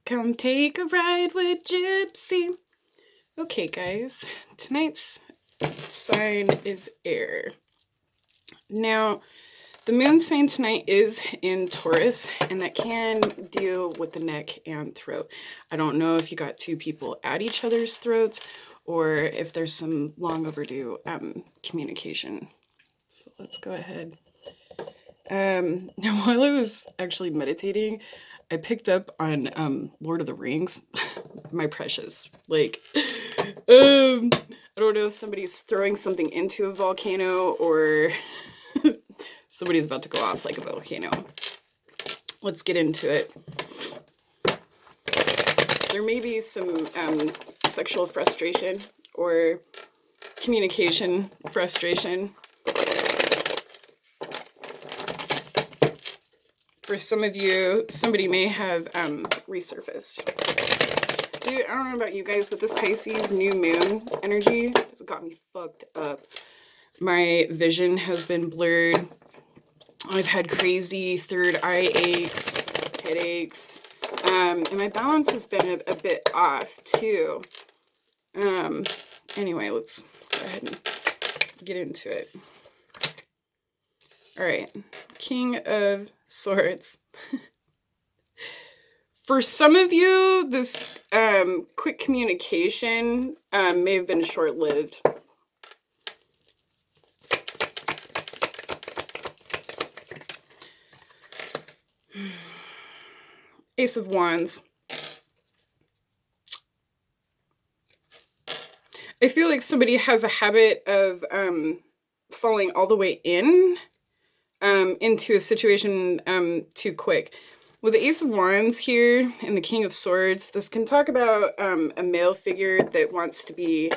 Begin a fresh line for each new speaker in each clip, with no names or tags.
Come take a ride with Gypsy. Okay, guys, tonight's sign is air. Now, the moon sign tonight is in Taurus, and that can deal with the neck and throat. I don't know if you got two people at each other's throats or if there's some long overdue communication. So let's go ahead. Now, while I was actually meditating, I picked up on Lord of the Rings, my precious. Like, I don't know if somebody's throwing something into a volcano or somebody's about to go off like a volcano. Let's get into it. There may be some sexual frustration or communication frustration. For some of you, somebody may have resurfaced. Dude, I don't know about you guys, but this Pisces new moon energy has got me fucked up. My vision has been blurred. I've had crazy third eye aches, headaches, and my balance has been a bit off too. Anyway, let's go ahead and get into it. All right, King of Swords. For some of you, this quick communication may have been short-lived. Ace of Wands. I feel like somebody has a habit of falling all the way into a situation too quick. With the Ace of Wands here and the King of Swords, this can talk about a male figure that wants to be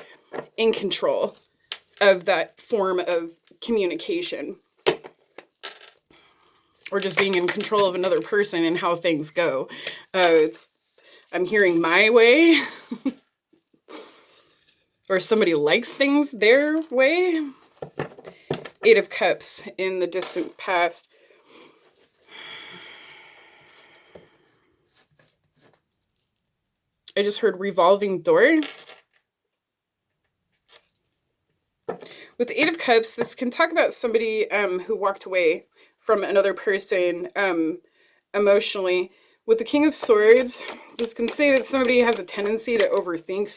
in control of that form of communication. Or just being in control of another person and how things go. I'm hearing my way. Or somebody likes things their way. Eight of Cups in the distant past. I just heard revolving door. With the Eight of Cups, this can talk about somebody who walked away from another person emotionally. With the King of Swords, this can say that somebody has a tendency to overthink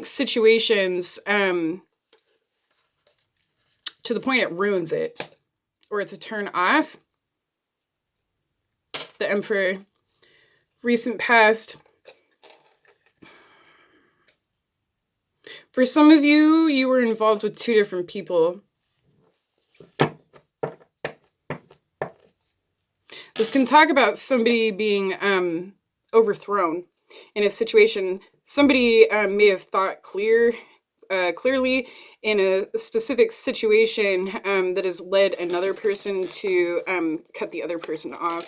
situations to the point it ruins it, or it's a turn off. The Emperor. Recent past. For some of you, you were involved with two different people. This can talk about somebody being overthrown in a situation. Somebody may have thought clearly in a specific situation that has led another person to cut the other person off.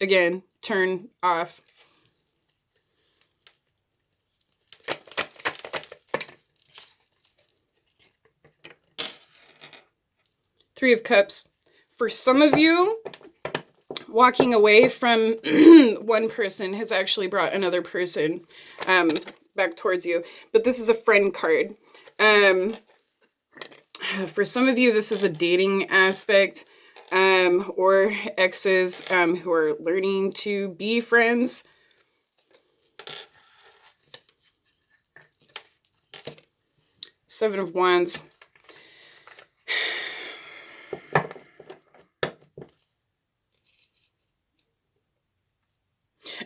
Again, turn off. Three of Cups. For some of you, walking away from one person has actually brought another person back towards you. But this is a friend card. For some of you, this is a dating aspect. Or exes who are learning to be friends. Seven of Wands.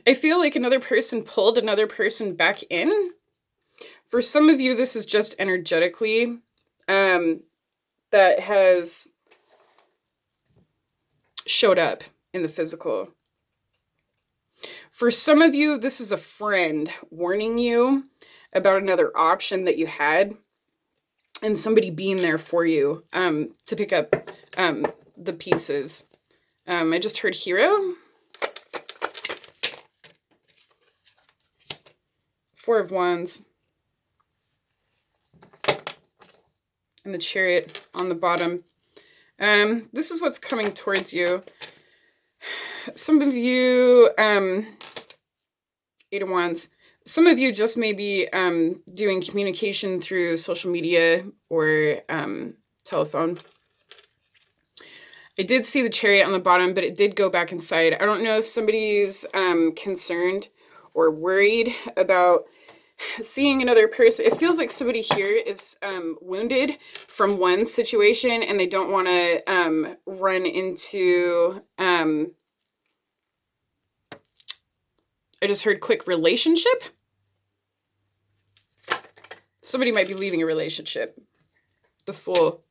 I feel like another person pulled another person back in. For some of you, this is just energetically that has showed up in the physical. For some of you, this is a friend warning you about another option that you had and somebody being there for you to pick up the pieces. I just heard Hero. Four of Wands. And the Chariot on the bottom. This is what's coming towards you. some of you, Eight of Wands, some of you just may be doing communication through social media or telephone. I did see the Chariot on the bottom, but it did go back inside. I don't know if somebody's concerned or worried about seeing another person. It feels like somebody here is wounded from one situation and they don't want to run into, I just heard quick relationship. Somebody might be leaving a relationship. The Fool.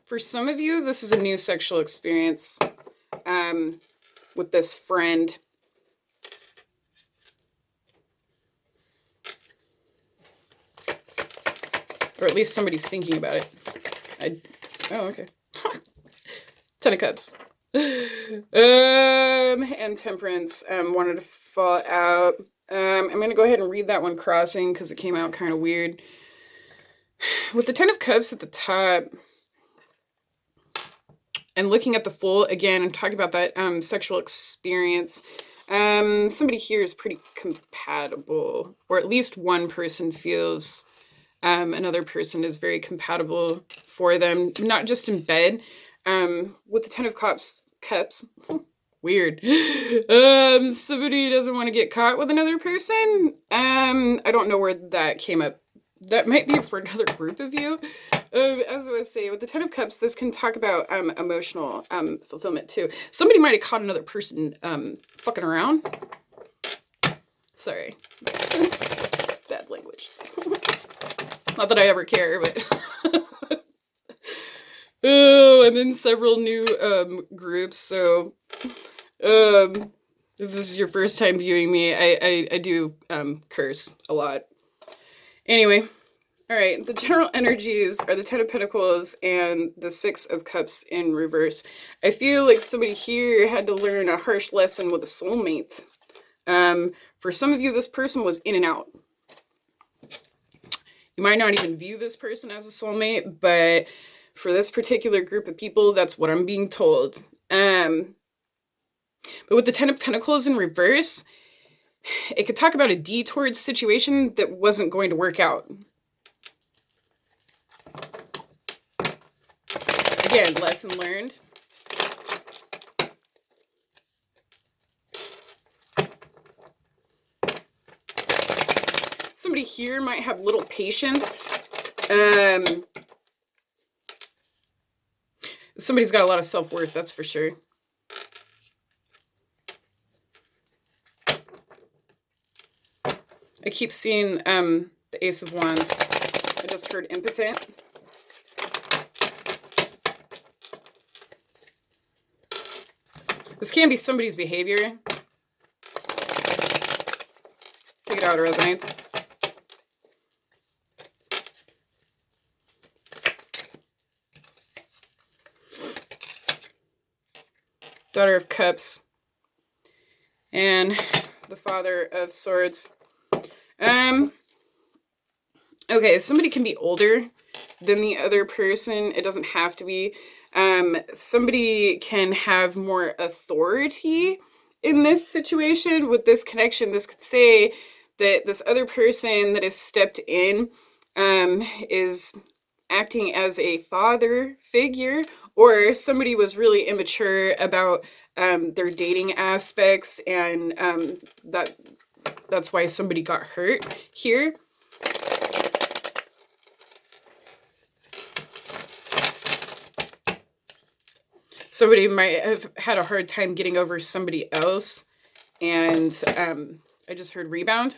For some of you, this is a new sexual experience with this friend. Or at least somebody's thinking about it. Oh, okay. 10 of Cups. And Temperance wanted to fall out. I'm going to go ahead and read that one crossing because it came out kind of weird. With the 10 of Cups at the top, and looking at the Fool, again, I'm talking about that sexual experience. Somebody here is pretty compatible, or at least one person feels another person is very compatible for them, not just in bed. With the 10 of Cups, weird. Somebody doesn't want to get caught with another person. I don't know where that came up. That might be for another group of you. As I was saying, with the 10 of Cups, this can talk about emotional fulfillment too. Somebody might have caught another person fucking around. Sorry. Bad language. Not that I ever care, but... Oh, I'm in several new groups, so if this is your first time viewing me, I do curse a lot. Anyway, all right, the general energies are the 10 of Pentacles and the 6 of Cups in reverse. I feel like somebody here had to learn a harsh lesson with a soulmate. For some of you, this person was in and out. You might not even view this person as a soulmate, but for this particular group of people, that's what I'm being told. But with the 10 of Pentacles in reverse, it could talk about a detoured situation that wasn't going to work out. Again, lesson learned. Somebody here might have little patience. Somebody's got a lot of self-worth, that's for sure. I keep seeing the Ace of Wands. I just heard impotent. This can be somebody's behavior. Take it out, it resonates. Daughter of Cups. And the Father of Swords. Okay, somebody can be older than the other person. It doesn't have to be. Somebody can have more authority in this situation. With this connection, this could say that this other person that has stepped in is acting as a father figure, or somebody was really immature about their dating aspects, and that's why somebody got hurt here. Somebody might have had a hard time getting over somebody else, and I just heard rebound.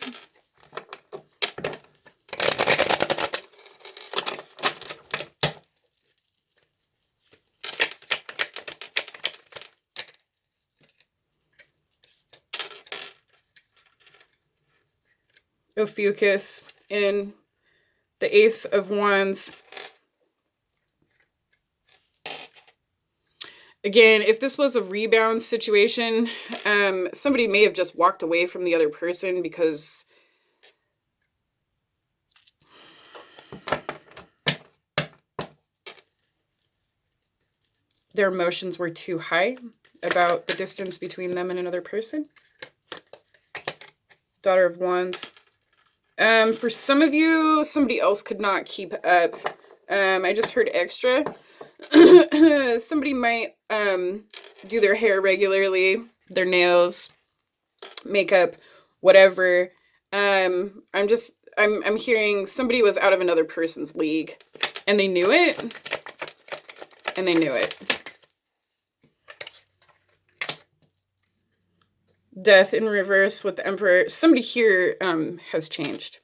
Ophiuchus in the Ace of Wands. Again, if this was a rebound situation, somebody may have just walked away from the other person because their emotions were too high about the distance between them and another person. Daughter of Wands. For some of you, somebody else could not keep up. I just heard extra. Somebody might do their hair regularly, their nails, makeup, whatever. I'm hearing somebody was out of another person's league, and they knew it. And they knew it. Death in reverse with the Emperor. Somebody here has changed.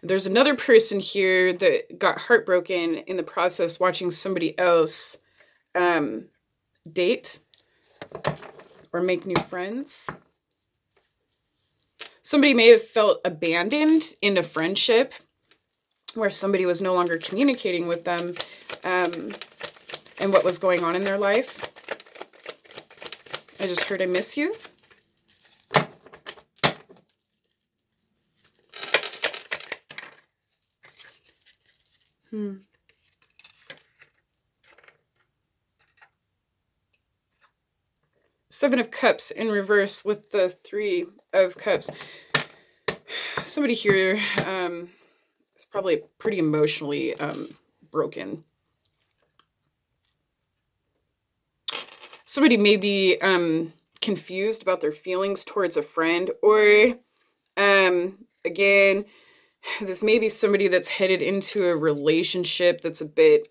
There's another person here that got heartbroken in the process watching somebody else date or make new friends. Somebody may have felt abandoned in a friendship where somebody was no longer communicating with them and what was going on in their life. I just heard I miss you. Seven of Cups in reverse with the Three of Cups. Somebody here is probably pretty emotionally broken. Somebody may be confused about their feelings towards a friend, or again, this may be somebody that's headed into a relationship that's a bit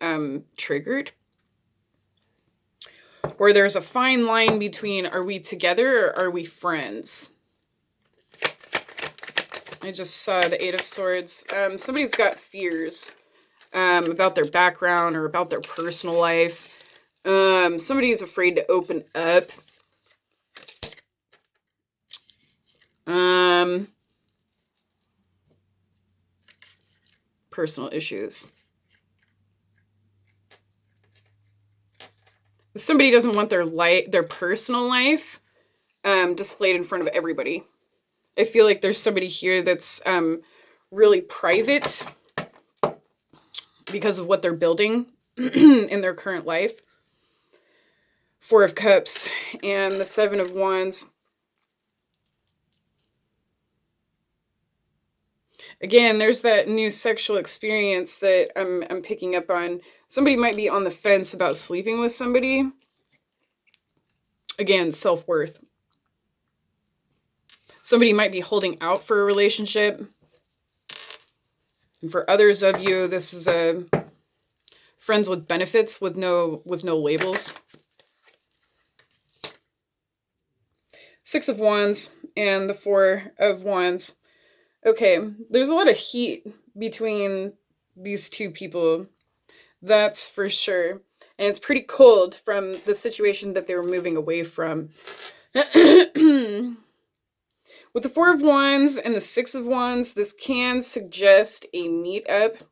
triggered. Or there's a fine line between, are we together or are we friends? I just saw the Eight of Swords. Somebody's got fears about their background or about their personal life. Somebody is afraid to open up. Personal issues. Somebody doesn't want their personal life displayed in front of everybody. I feel like there's somebody here that's really private because of what they're building in their current life. Four of Cups and the Seven of Wands. Again, there's that new sexual experience that I'm picking up on. Somebody might be on the fence about sleeping with somebody. Again, self-worth. Somebody might be holding out for a relationship. And for others of you, this is a friends with benefits with no labels. Six of Wands and the Four of Wands. Okay, there's a lot of heat between these two people. That's for sure. And it's pretty cold from the situation that they were moving away from. With the Four of Wands and the Six of Wands, this can suggest a meetup.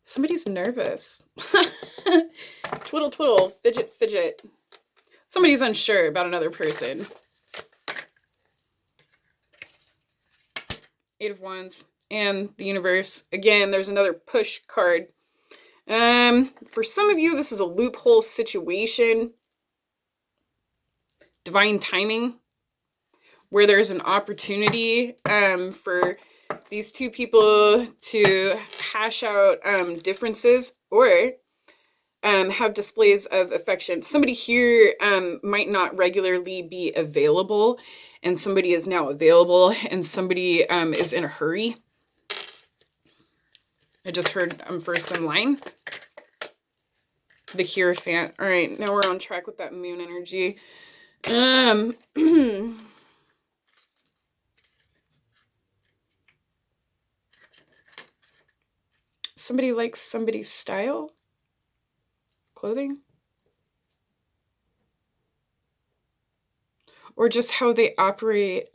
Somebody's nervous. Twiddle, twiddle, fidget, fidget. Somebody's unsure about another person. Eight of Wands and the Universe. Again, there's another push card. For some of you, this is a loophole situation. Divine timing, where there's an opportunity for these two people to hash out differences or have displays of affection. Somebody here might not regularly be available, and somebody is now available, and somebody is in a hurry. I just heard I'm first in line. The Hierophant. All right, now we're on track with that moon energy. Somebody likes somebody's style, clothing, or just how they operate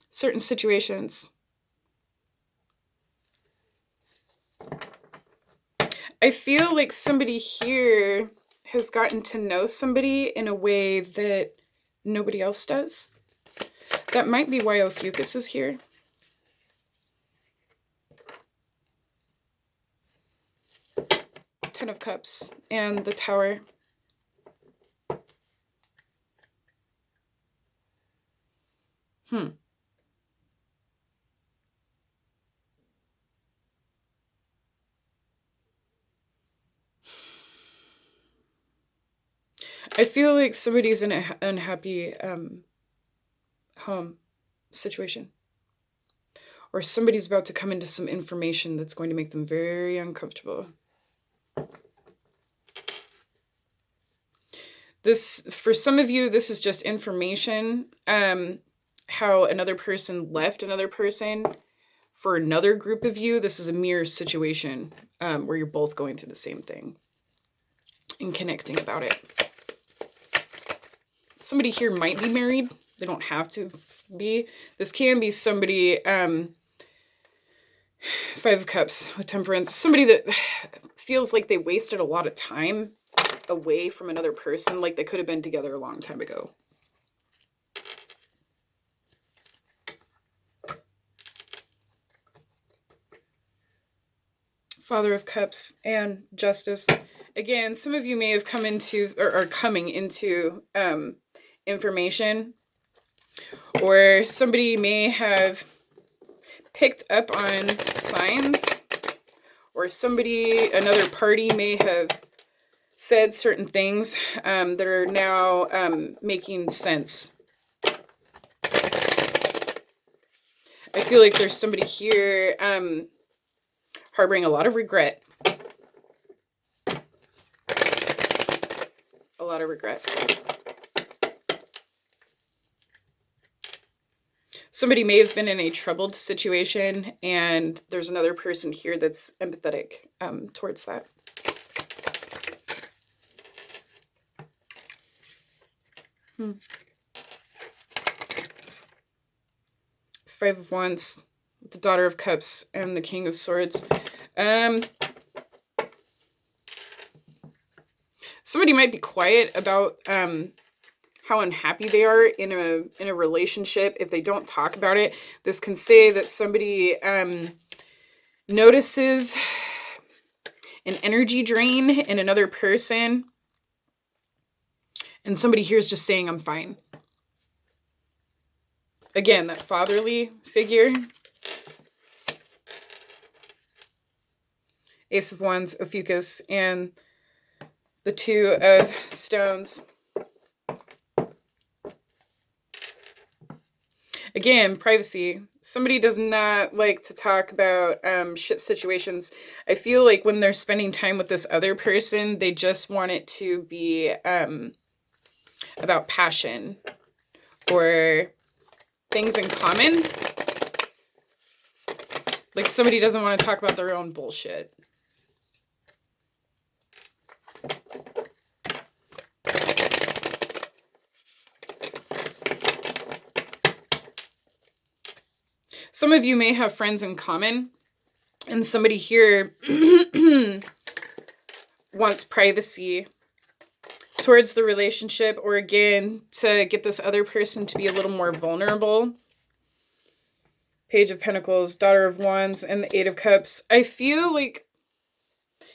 certain situations. I feel like somebody here has gotten to know somebody in a way that nobody else does. That might be why Ophiuchus is here. Ten of Cups and the Tower. I feel like somebody's in an unhappy home situation. Or somebody's about to come into some information that's going to make them very uncomfortable. This, for some of you, this is just information. How another person left another person. For another group of you, this is a mirror situation where you're both going through the same thing and connecting about it. Somebody here might be married. They don't have to be. This can be somebody, Five of Cups with Temperance. Somebody that feels like they wasted a lot of time away from another person, like they could have been together a long time ago. Father of Cups and Justice. Again, some of you may have come into, or are coming into information, or somebody may have picked up on signs, or somebody, another party may have said certain things that are now making sense. I feel like there's somebody here harboring a lot of regret. A lot of regret. Somebody may have been in a troubled situation, and there's another person here that's empathetic towards that. Five of Wands, the Daughter of Cups, and the King of Swords. Somebody might be quiet about how unhappy they are in a relationship if they don't talk about it. This can say that somebody notices an energy drain in another person, and somebody here is just saying, I'm fine. Again, that fatherly figure. Ace of Wands, Ophiuchus, and the Two of Stones. Again, privacy. Somebody does not like to talk about shit situations. I feel like when they're spending time with this other person, they just want it to be about passion or things in common. Like somebody doesn't want to talk about their own bullshit. Some of you may have friends in common, and somebody here wants privacy towards the relationship, or again, to get this other person to be a little more vulnerable. Page of Pentacles, Daughter of Wands, and the Eight of Cups. I feel like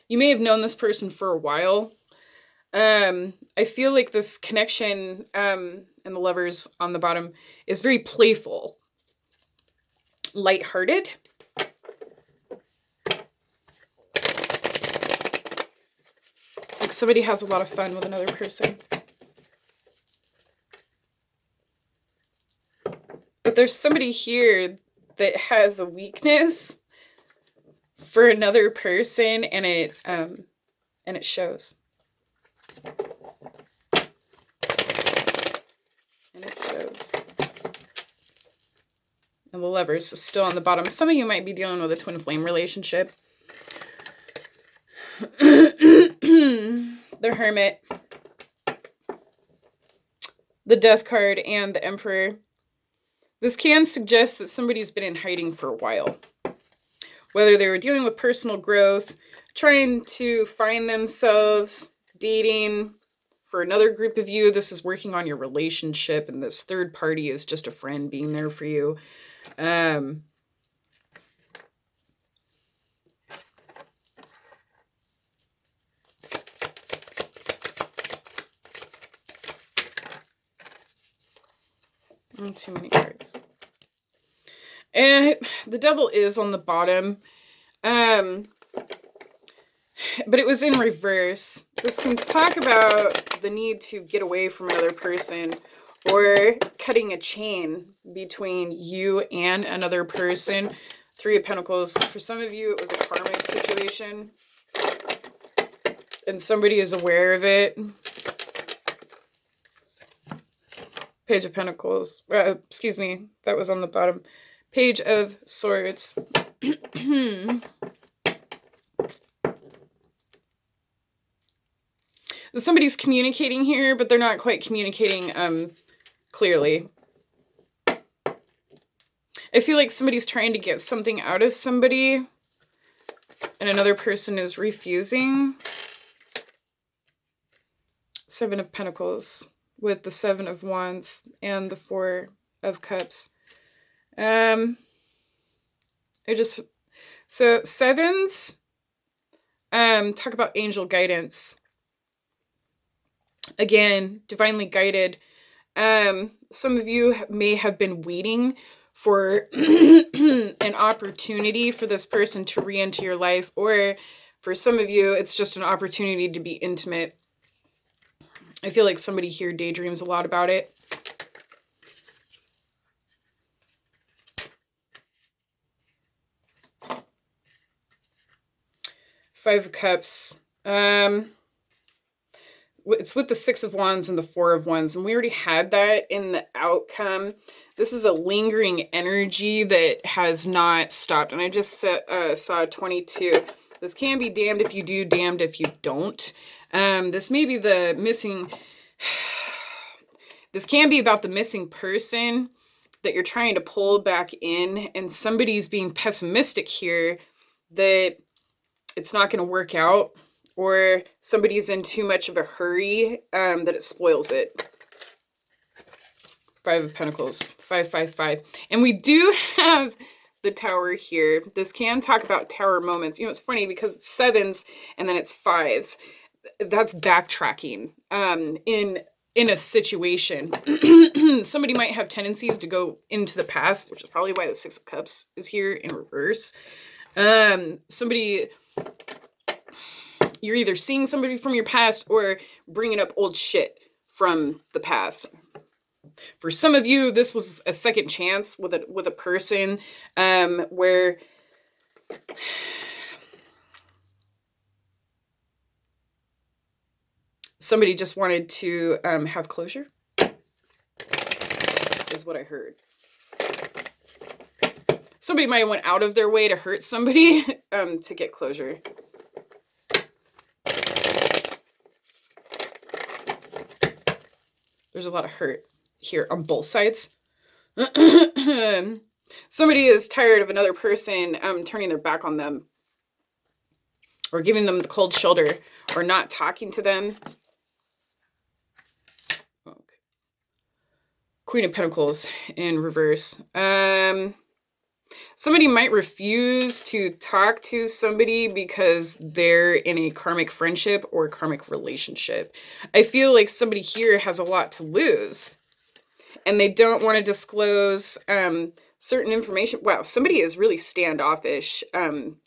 you may have known this person for a while. I feel like this connection, and the Lovers on the bottom, is very playful. Lighthearted. Like somebody has a lot of fun with another person. But there's somebody here that has a weakness for another person, and it shows. And it shows. And the Lovers is still on the bottom. Some of you might be dealing with a twin flame relationship. The Hermit. The Death card and the Emperor. This can suggest that somebody's been in hiding for a while. Whether they were dealing with personal growth, trying to find themselves, dating, For another group of you, this is working on your relationship, and this third party is just a friend being there for you. Too many cards. And the devil is on the bottom. But it was in reverse. This can talk about the need to get away from another person, or cutting a chain between you and another person. Three of Pentacles. For some of you, it was a karmic situation, and somebody is aware of it. Page of Pentacles. Excuse me, that was on the bottom. Page of Swords. Somebody's communicating here, but they're not quite communicating clearly. I feel like somebody's trying to get something out of somebody, and another person is refusing. Seven of Pentacles with the Seven of Wands and the Four of Cups. So sevens talk about angel guidance. Again, divinely guided. Some of you may have been waiting for an opportunity for this person to re-enter your life, or for some of you, it's just an opportunity to be intimate. I feel like somebody here daydreams a lot about it. Five of Cups. It's with the Six of Wands and the Four of Wands, and we already had that in the outcome. This is a lingering energy that has not stopped, and I just saw 22. This can be damned if you do, damned if you don't. This may be the missing... This can be about the missing person that you're trying to pull back in, and somebody's being pessimistic here that it's not going to work out, or somebody's in too much of a hurry that it spoils it. Five of Pentacles. 555. And we do have the Tower here. This can talk about tower moments. You know, it's funny because it's sevens and then it's fives. That's backtracking in a situation. Somebody might have tendencies to go into the past, which is probably why the Six of Cups is here in reverse. You're either seeing somebody from your past or bringing up old shit from the past. For some of you, this was a second chance with a person where somebody just wanted to have closure, is what I heard. Somebody might have went out of their way to hurt somebody to get closure. There's a lot of hurt here on both sides. Somebody is tired of another person turning their back on them, or giving them the cold shoulder, or not talking to them. Okay. Queen of Pentacles in reverse. Somebody might refuse to talk to somebody because they're in a karmic friendship or karmic relationship. I feel like somebody here has a lot to lose, and they don't want to disclose certain information. Wow, somebody is really standoffish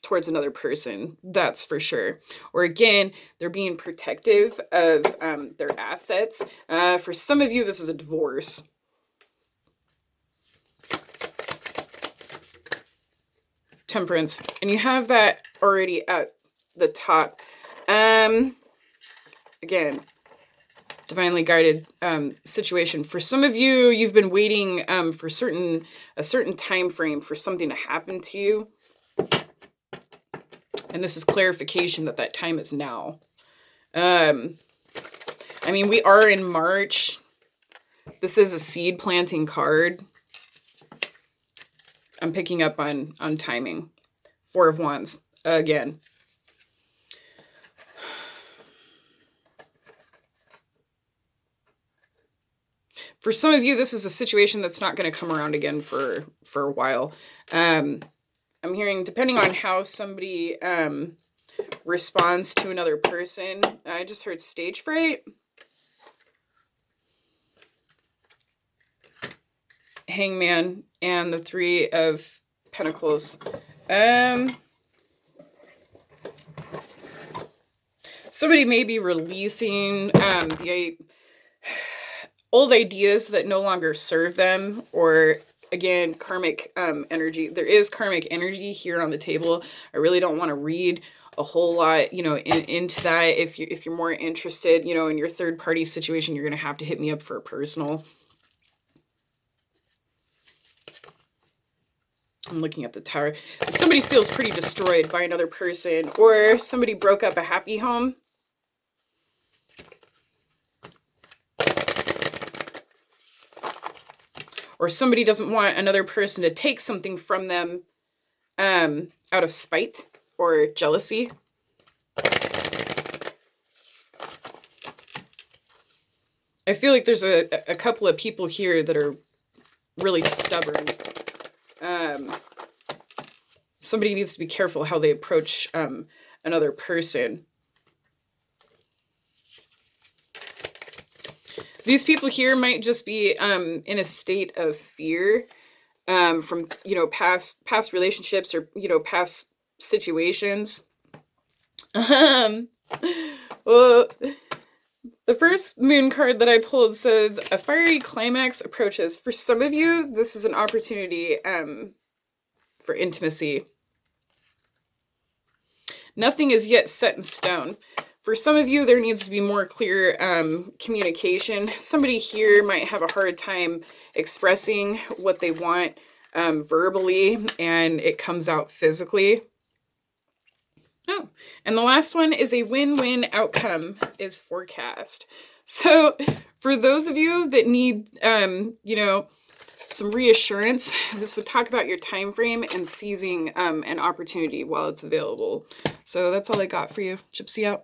towards another person, that's for sure. Or again, they're being protective of their assets. For some of you, this is a divorce. Temperance, and you have that already at the top. Again, divinely guided situation. For some of you, you've been waiting for a certain time frame for something to happen to you, and this is clarification that time is now. I mean, we are in March. This is a seed planting card. I'm picking up on timing. Four of Wands again. For some of you, this is a situation that's not going to come around again for a while. I'm hearing, depending on how somebody responds to another person. I just heard stage fright. Hangman and the Three of Pentacles. Somebody may be releasing the old ideas that no longer serve them, or again, karmic energy. There is karmic energy here on the table. I really don't want to read a whole lot, you know, into that. If you're more interested, you know, in your third party situation, you're going to have to hit me up for a personal. I'm looking at the Tower. Somebody feels pretty destroyed by another person, or somebody broke up a happy home. Or somebody doesn't want another person to take something from them out of spite or jealousy. I feel like there's a couple of people here that are really stubborn. Somebody needs to be careful how they approach another person. These people here might just be in a state of fear from, you know, past relationships, or, you know, past situations. Well, the first moon card that I pulled says a fiery climax approaches. For some of you, this is an opportunity for intimacy. Nothing is yet set in stone. For some of you, there needs to be more clear communication. Somebody here might have a hard time expressing what they want verbally, and it comes out physically. Oh, and the last one is a win-win outcome is forecast. So for those of you that need, you know, some reassurance, this would talk about your time frame and seizing an opportunity while it's available. So that's all I got for you. Gypsy out.